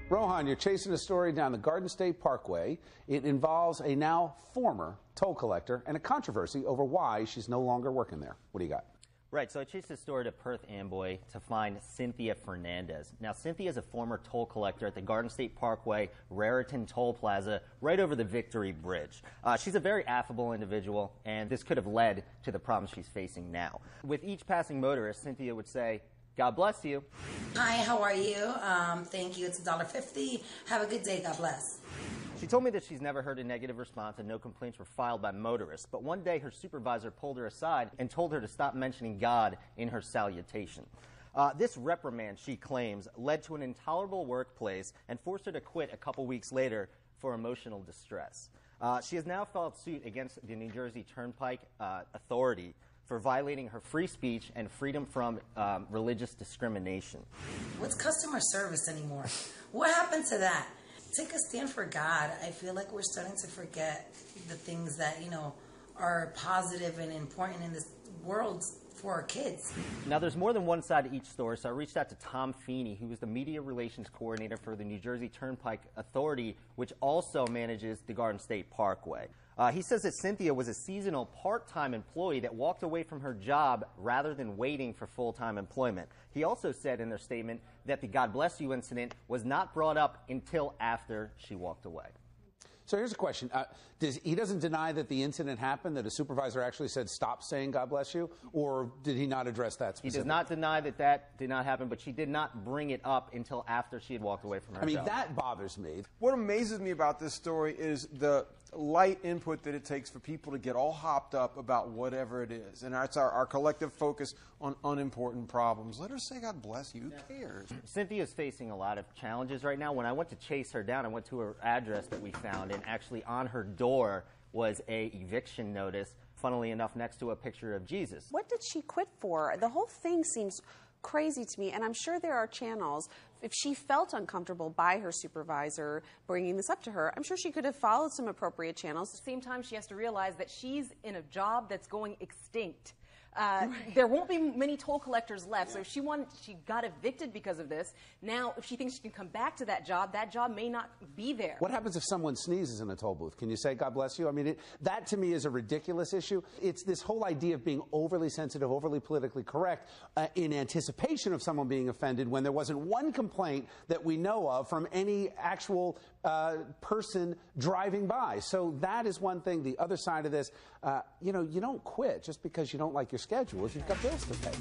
Rohan, you're chasing a story down the Garden State Parkway. It involves a now former toll collector and a controversy over why she's no longer working there. What do you got? Right, so I chased this story to Perth Amboy to find Cynthia Fernandez. Now, Cynthia is a former toll collector at the Garden State Parkway, Raritan Toll Plaza, right over the Victory Bridge. She's a very affable individual, and this could have led to the problems she's facing now. With each passing motorist, Cynthia would say, "God bless you." Hi, how are you? Thank you. It's $1.50. Have a good day. God bless. She told me that she's never heard a negative response and no complaints were filed by motorists. But one day her supervisor pulled her aside and told her to stop mentioning God in her salutation. This reprimand, she claims, led to an intolerable workplace and forced her to quit a couple weeks later for emotional distress. She has now filed suit against the New Jersey Turnpike Authority for violating her free speech and freedom from religious discrimination. What's customer service anymore? What happened to that? Take a stand for God. I feel like we're starting to forget the things that, are positive and important in this world for our kids. Now, there's more than one side to each story, so I reached out to Tom Feeney, who is the media relations coordinator for the New Jersey Turnpike Authority, which also manages the Garden State Parkway. He says that Cynthia was a seasonal part-time employee that walked away from her job rather than waiting for full-time employment. He also said in their statement that the God bless you incident was not brought up until after she walked away. So here's a question. He doesn't deny that the incident happened, that a supervisor actually said stop saying God bless you, or did he not address that specifically? He does not deny that that did not happen, but she did not bring it up until after she had walked away from her job. That bothers me. What amazes me about this story is the light input that it takes for people to get all hopped up about whatever it is. And it's our collective focus on unimportant problems. Let her say God bless you. Who cares? Cynthia is facing a lot of challenges right now. When I went to chase her down, I went to her address that we found, and actually on her door was a eviction notice, funnily enough, next to a picture of Jesus. What did she quit for? The whole thing seems crazy to me, and I'm sure there are channels. If she felt uncomfortable by her supervisor bringing this up to her, I'm sure she could have followed some appropriate channels. At the same time, she has to realize that she's in a job that's going extinct. There won't be many toll collectors left, so if she got evicted because of this. Now, if she thinks she can come back to that job may not be there. What happens if someone sneezes in a toll booth? Can you say God bless you? I mean, that to me is a ridiculous issue. It's this whole idea of being overly sensitive, overly politically correct in anticipation of someone being offended when there wasn't one complaint that we know of from any actual person driving by. So that is one thing. The other side of this, you don't quit just because you don't like your schedule if you've got bills to pay.